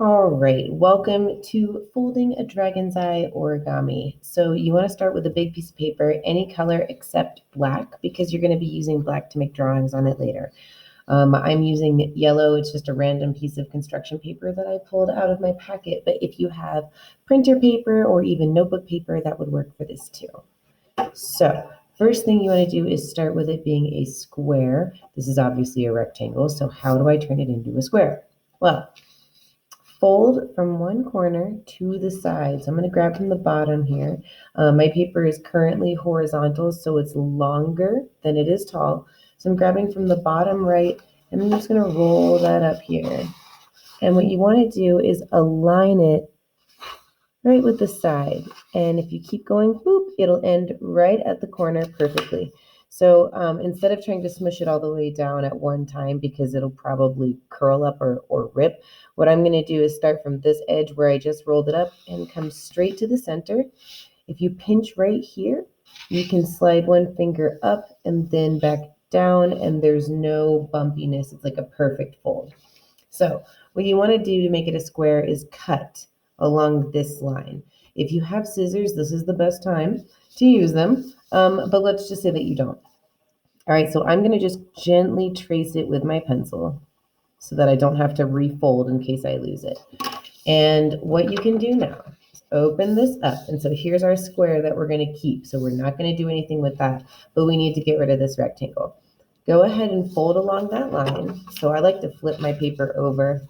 All right, welcome to folding a dragon's eye origami. So you want to start with a big piece of paper, any color except black, because you're going to be using black to make drawings on it later. I'm using yellow. It's just a random piece of construction paper that I pulled out of my packet. But if you have printer paper or even notebook paper, that would work for this too. So first thing you want to do is start with it being a square. This is obviously a rectangle. So how do I turn it into a square? Well, fold from one corner to the side. So I'm going to grab from the bottom here. My paper is currently horizontal, so it's longer than it is tall. So I'm grabbing from the bottom right, and I'm just going to roll that up here. And what you want to do is align it right with the side. And if you keep going, boop, it'll end right at the corner perfectly. So instead of trying to smush it all the way down at one time because it'll probably curl up or rip, what I'm going to do is start from this edge where I just rolled it up and come straight to the center. If you pinch right here, you can slide one finger up and then back down, and there's no bumpiness. It's like a perfect fold. So what you want to do to make it a square is cut along this line. If you have scissors, this is the best time to use them, but let's just say that you don't. All right, so I'm going to just gently trace it with my pencil so that I don't have to refold in case I lose it. And what you can do now is open this up. And so here's our square that we're going to keep. So we're not going to do anything with that, but we need to get rid of this rectangle. Go ahead and fold along that line. So I like to flip my paper over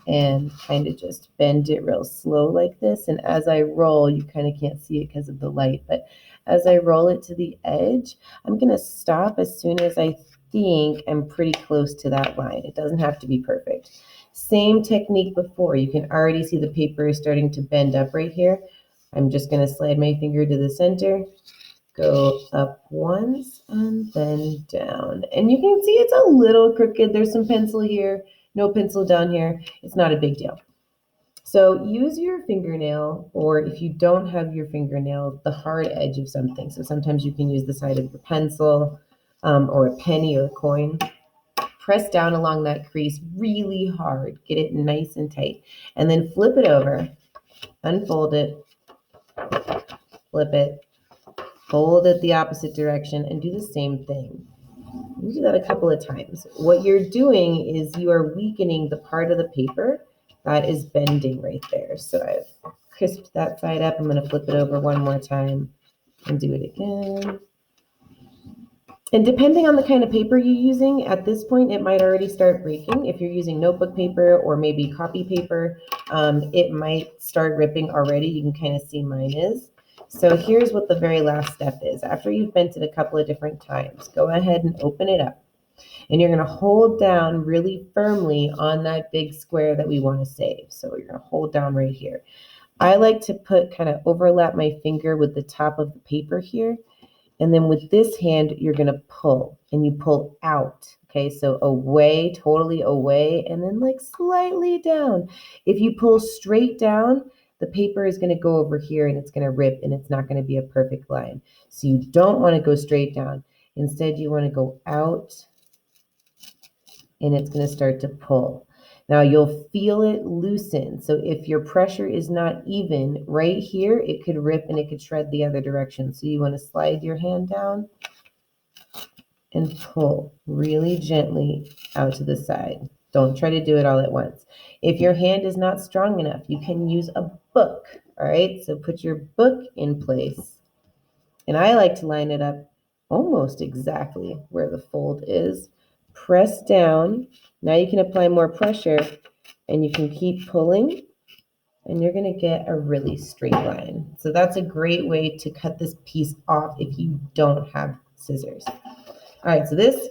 and kind of just bend it real slow like this. And as I roll, you kind of can't see it because of the light, but as I roll it to the edge, I'm going to stop as soon as I think I'm pretty close to that line. It doesn't have to be perfect. Same technique before. You can already see the paper is starting to bend up right here. I'm just going to slide my finger to the center, go up once and then down. And you can see it's a little crooked. There's some pencil here, no pencil down here. It's not a big deal. So use your fingernail, or if you don't have your fingernail, the hard edge of something. So sometimes you can use the side of your pencil or a penny or a coin. Press down along that crease really hard. Get it nice and tight. And then flip it over, unfold it, flip it, fold it the opposite direction, and do the same thing. You do that a couple of times. What you're doing is you are weakening the part of the paper that is bending right there. So I've crisped that side up. I'm going to flip it over one more time and do it again. And depending on the kind of paper you're using, at this point, it might already start breaking. If you're using notebook paper or maybe copy paper, it might start ripping already. You can kind of see mine is. So here's what the very last step is. After you've bent it a couple of different times, go ahead and open it up. And you're going to hold down really firmly on that big square that we want to save. So you're going to hold down right here. I like to kind of overlap my finger with the top of the paper here. And then with this hand, you're going to pull, and you pull out. Okay, so away, totally away, and then like slightly down. If you pull straight down, the paper is going to go over here and it's going to rip, and it's not going to be a perfect line. So you don't want to go straight down. Instead, you want to go out, and it's going to start to pull. Now you'll feel it loosen. So if your pressure is not even right here, it could rip and it could shred the other direction. So you want to slide your hand down and pull really gently out to the side. Don't try to do it all at once. If your hand is not strong enough, you can use a book. All right, so put your book in place. And I like to line it up almost exactly where the fold is. Press down. Now you can apply more pressure and you can keep pulling, and you're going to get a really straight line. So that's a great way to cut this piece off if you don't have scissors. All right, so this,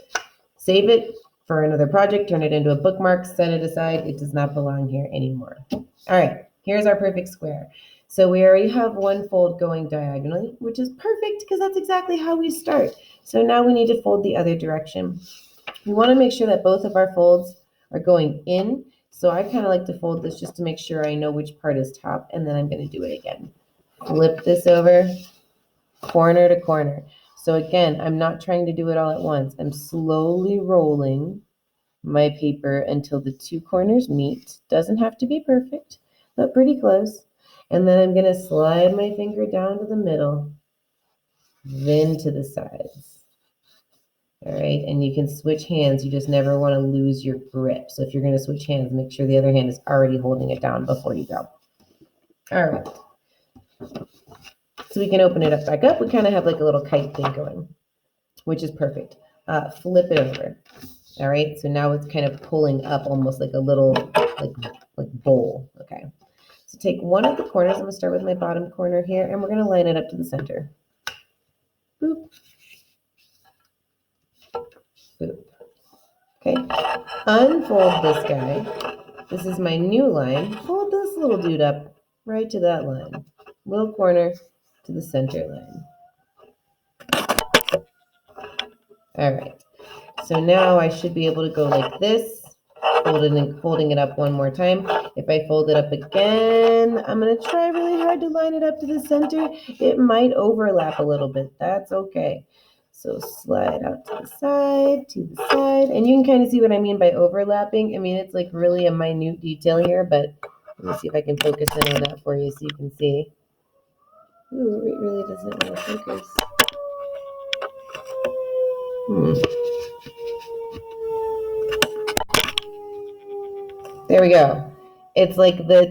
save it for another project, turn it into a bookmark, set it aside. It does not belong here anymore. All right, here's our perfect square. So we already have one fold going diagonally, which is perfect because that's exactly how we start. So now we need to fold the other direction. We want to make sure that both of our folds are going in. So I kind of like to fold this just to make sure I know which part is top, and then I'm going to do it again. Flip this over, corner to corner. So again, I'm not trying to do it all at once. I'm slowly rolling my paper until the two corners meet. Doesn't have to be perfect, but pretty close. And then I'm going to slide my finger down to the middle, then to the sides. All right, and you can switch hands. You just never want to lose your grip. So if you're going to switch hands, make sure the other hand is already holding it down before you go. All right. So we can open it up back up. We kind of have like a little kite thing going, which is perfect. Flip it over. All right, so now it's kind of pulling up almost like a little like bowl. Okay, so take one of the corners. I'm going to start with my bottom corner here, and we're going to line it up to the center. Boop. Boop. Okay, unfold this guy. This is my new line. Fold this little dude up right to that line. Little corner to the center line. All right. So now I should be able to go like this, folding it up one more time. If I fold it up again, I'm going to try really hard to line it up to the center. It might overlap a little bit. That's okay. So slide out to the side, and you can kind of see what I mean by overlapping. I mean, it's like really a minute detail here, but let me see if I can focus in on that for you so you can see. Ooh, it really doesn't want to focus. There we go. It's like the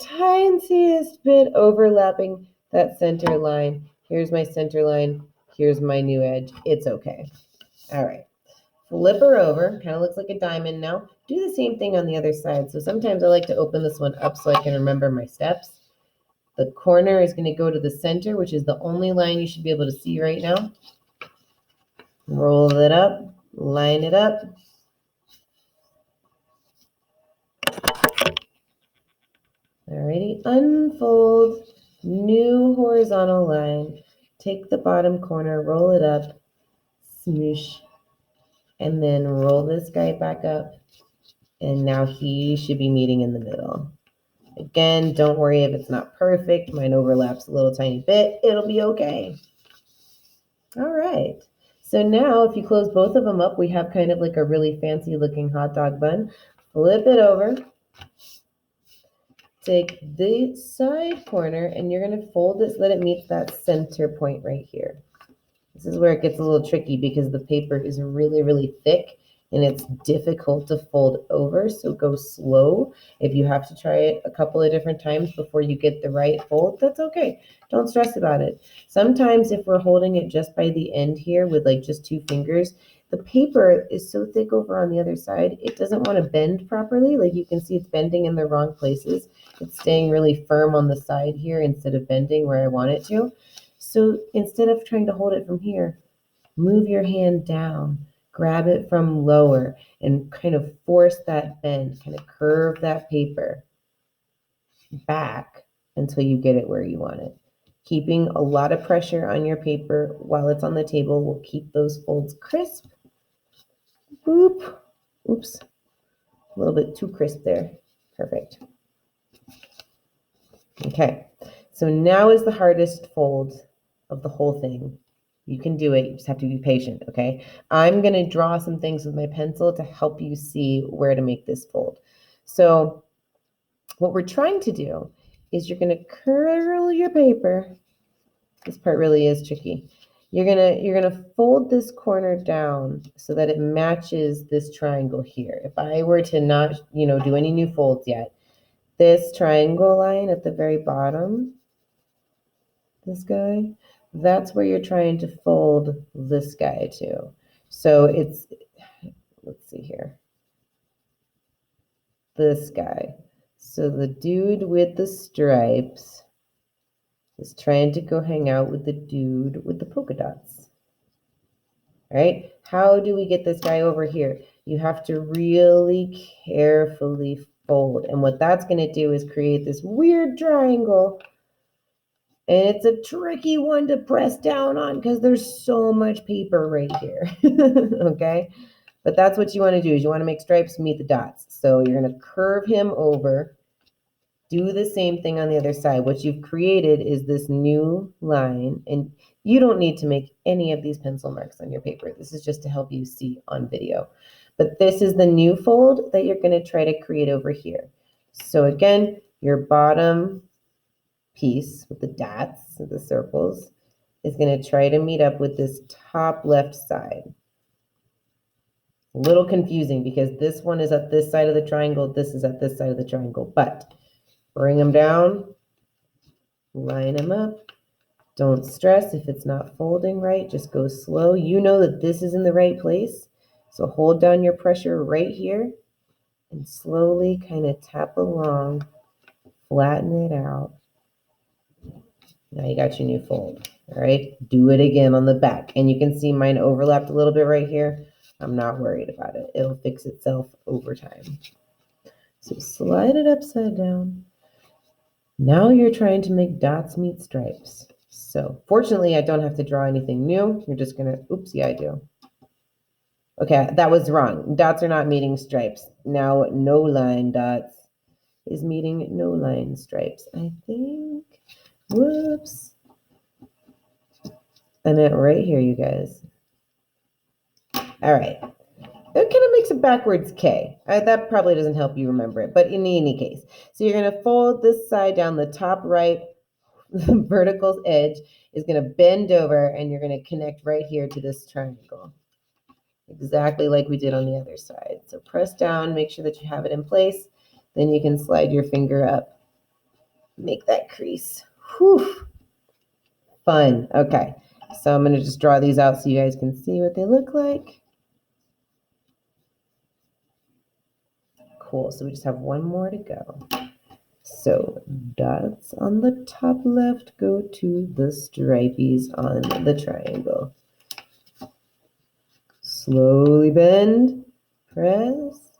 tiniest bit overlapping that center line. Here's my center line. Here's my new edge. It's okay. All right. Flip her over. Kind of looks like a diamond now. Do the same thing on the other side. So sometimes I like to open this one up so I can remember my steps. The corner is going to go to the center, which is the only line you should be able to see right now. Roll it up. Line it up. Alrighty, unfold, new horizontal line. Take the bottom corner, roll it up, smoosh, and then roll this guy back up. And now he should be meeting in the middle. Again, don't worry if it's not perfect. Mine overlaps a little tiny bit. It'll be okay. All right. So now if you close both of them up, we have kind of like a really fancy looking hot dog bun. Flip it over. Take the side corner and you're going to fold it so that it meets that center point right here. This is where it gets a little tricky because the paper is really, really thick and it's difficult to fold over. So go slow. If you have to try it a couple of different times before you get the right fold, that's okay. Don't stress about it. Sometimes if we're holding it just by the end here with like just two fingers, the paper is so thick over on the other side, it doesn't want to bend properly. Like you can see it's bending in the wrong places. It's staying really firm on the side here instead of bending where I want it to. So instead of trying to hold it from here, move your hand down, grab it from lower, and kind of force that bend, kind of curve that paper back until you get it where you want it. Keeping a lot of pressure on your paper while it's on the table will keep those folds crisp. Boop. Oops. A little bit too crisp there. Perfect. Okay. So now is the hardest fold of the whole thing. You can do it. You just have to be patient, okay? I'm going to draw some things with my pencil to help you see where to make this fold. So what we're trying to do is you're going to curl your paper. This part really is tricky. You're gonna fold this corner down so that it matches this triangle here. If I were to not, do any new folds yet, this triangle line at the very bottom, this guy, that's where you're trying to fold this guy to. So it's, let's see here, this guy. So the dude with the stripes is trying to go hang out with the dude with the polka dots. All right, how do we get this guy over here? You have to really carefully fold. And what that's going to do is create this weird triangle. And it's a tricky one to press down on because there's so much paper right here. Okay, but that's what you want to do is you want to make stripes meet the dots. So you're going to curve him over. Do the same thing on the other side. What you've created is this new line, and you don't need to make any of these pencil marks on your paper. This is just to help you see on video. But this is the new fold that you're going to try to create over here. So again, your bottom piece with the dots, the circles, is going to try to meet up with this top left side. A little confusing because this one is at this side of the triangle, this is at this side of the triangle, but bring them down, line them up. Don't stress if it's not folding right, just go slow. You know that this is in the right place, so hold down your pressure right here and slowly kind of tap along, flatten it out. Now you got your new fold, all right? Do it again on the back, and you can see mine overlapped a little bit right here. I'm not worried about it. It'll fix itself over time. So slide it upside down. Now you're trying to make dots meet stripes. So fortunately, I don't have to draw anything new. You're just gonna, oops, yeah, I do. Okay, that was wrong. Dots are not meeting stripes. Now no line dots is meeting no line stripes, I think. Whoops. I meant right here, you guys. All right. That kind of makes a backwards K. That probably doesn't help you remember it, but in any case. So you're going to fold this side down the top right vertical edge is going to bend over, and you're going to connect right here to this triangle. Exactly like we did on the other side. So press down, make sure that you have it in place. Then you can slide your finger up. Make that crease. Whew. Fun. Okay. So I'm going to just draw these out so you guys can see what they look like. Cool. So we just have one more to go. So dots on the top left go to the stripies on the triangle. Slowly bend, press.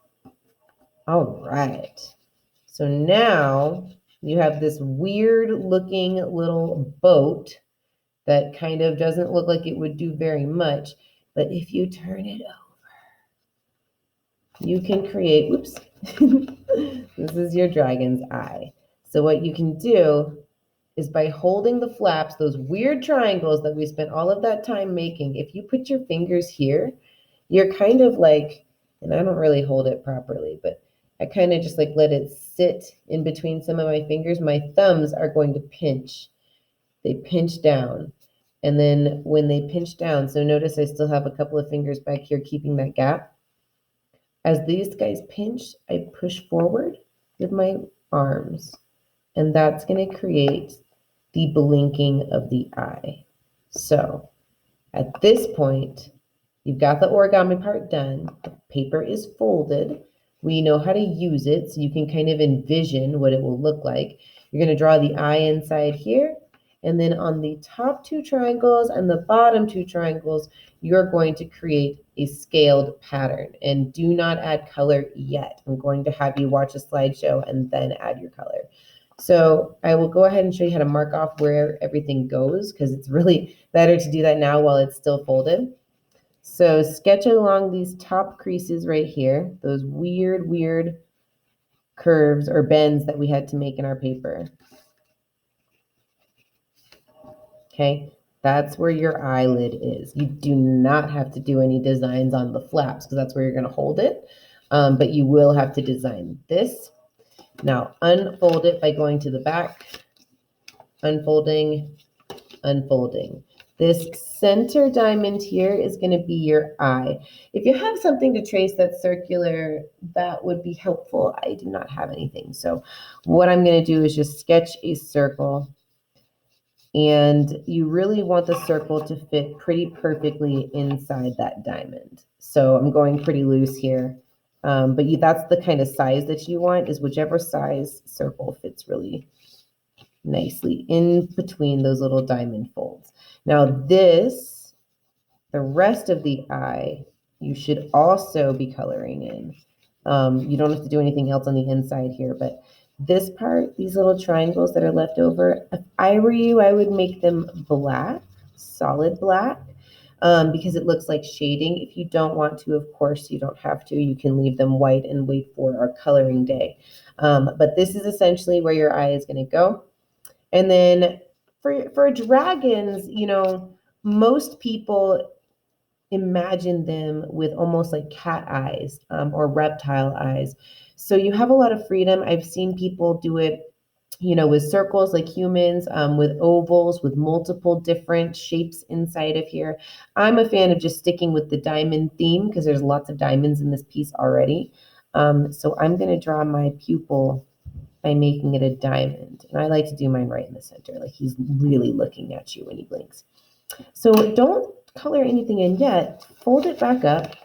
All right. So now you have this weird looking little boat that kind of doesn't look like it would do very much, but if you turn it over, you can create, oops, this is your dragon's eye. So what you can do is by holding the flaps, those weird triangles that we spent all of that time making, if you put your fingers here, you're kind of like, and I don't really hold it properly, but I kind of just like let it sit in between some of my fingers. My thumbs are going to pinch. They pinch down. And then when they pinch down, so notice I still have a couple of fingers back here keeping that gap. As these guys pinch, I push forward with my arms, and that's going to create the blinking of the eye. So at this point, you've got the origami part done. The paper is folded. We know how to use it, so you can kind of envision what it will look like. You're going to draw the eye inside here. And then on the top two triangles and the bottom two triangles, you're going to create a scaled pattern. And do not add color yet. I'm going to have you watch a slideshow and then add your color. So I will go ahead and show you how to mark off where everything goes, because it's really better to do that now while it's still folded. So sketch along these top creases right here, those weird curves or bends that we had to make in our paper. Okay, that's where your eyelid is. You do not have to do any designs on the flaps because that's where you're going to hold it, but you will have to design this. Now unfold it by going to the back, unfolding, unfolding. This center diamond here is going to be your eye. If you have something to trace that's circular, that would be helpful. I do not have anything. So what I'm going to do is just sketch a circle. And you really want the circle to fit pretty perfectly inside that diamond. So I'm going pretty loose here. But that's the kind of size that you want, is whichever size circle fits really nicely in between those little diamond folds. Now this, the rest of the eye, you should also be coloring in. You don't have to do anything else on the inside here, but this part, these little triangles that are left over, if I were you, I would make them black, solid black, because it looks like shading. If you don't want to, of course, you don't have to. You can leave them white and wait for our coloring day. But this is essentially where your eye is going to go. And then for dragons, you know, most people imagine them with almost like cat eyes or reptile eyes. So you have a lot of freedom. I've seen people do it, with circles like humans, with ovals, with multiple different shapes inside of here. I'm a fan of just sticking with the diamond theme because there's lots of diamonds in this piece already. So I'm going to draw my pupil by making it a diamond. And I like to do mine right in the center, like he's really looking at you when he blinks. So don't color anything in yet. Fold it back up,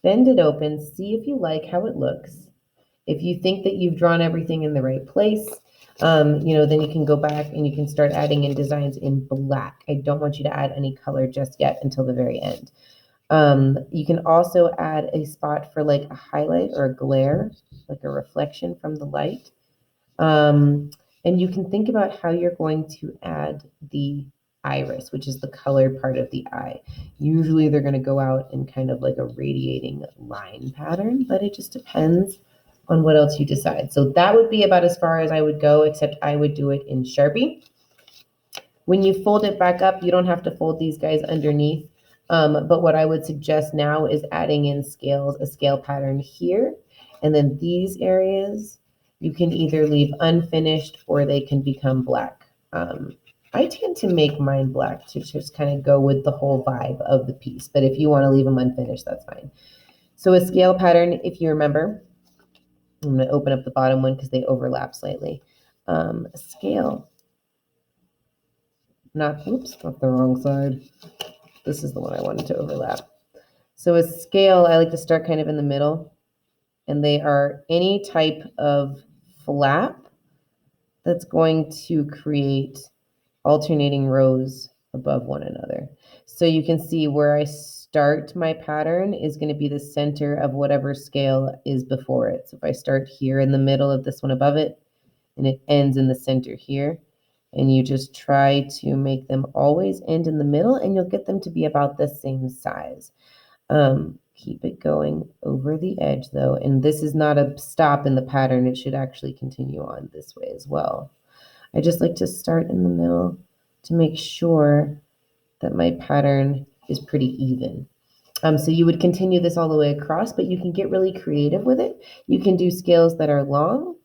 bend it open, see if you like how it looks. If you think that you've drawn everything in the right place, then you can go back and you can start adding in designs in black. I don't want you to add any color just yet until the very end. You can also add a spot for like a highlight or a glare, like a reflection from the light. And you can think about how you're going to add the iris, which is the colored part of the eye. Usually they're going to go out in kind of like a radiating line pattern, but it just depends on what else you decide. So that would be about as far as I would go, except I would do it in Sharpie. When you fold it back up, you don't have to fold these guys underneath. But what I would suggest now is adding in scales, a scale pattern here. And then these areas, you can either leave unfinished or they can become black. I tend to make mine black to just kind of go with the whole vibe of the piece. But if you want to leave them unfinished, that's fine. So a scale pattern, if you remember, I'm going to open up the bottom one because they overlap slightly. Scale. Not the wrong side. This is the one I wanted to overlap. So a scale, I like to start kind of in the middle. And they are any type of flap that's going to create alternating rows above one another. So you can see where I start my pattern is going to be the center of whatever scale is before it. So if I start here in the middle of this one above it, and it ends in the center here, and you just try to make them always end in the middle, and you'll get them to be about the same size. Keep it going over the edge though, and this is not a stop in the pattern. It should actually continue on this way as well. I just like to start in the middle to make sure that my pattern is pretty even. So you would continue this all the way across, but you can get really creative with it. You can do scales that are long.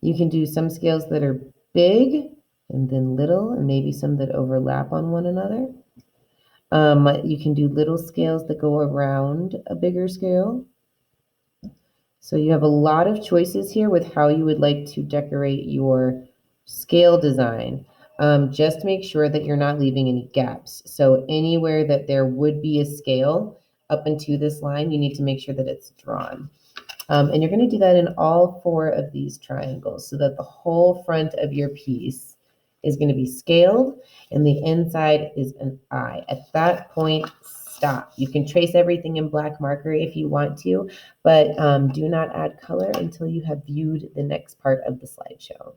You can do some scales that are big and then little, and maybe some that overlap on one another. You can do little scales that go around a bigger scale. So you have a lot of choices here with how you would like to decorate your scale design. Just make sure that you're not leaving any gaps. So anywhere that there would be a scale up into this line, you need to make sure that it's drawn. And you're going to do that in all 4 of these triangles so that the whole front of your piece is going to be scaled and the inside is an eye. At that point, stop. You can trace everything in black marker if you want to, but do not add color until you have viewed the next part of the slideshow.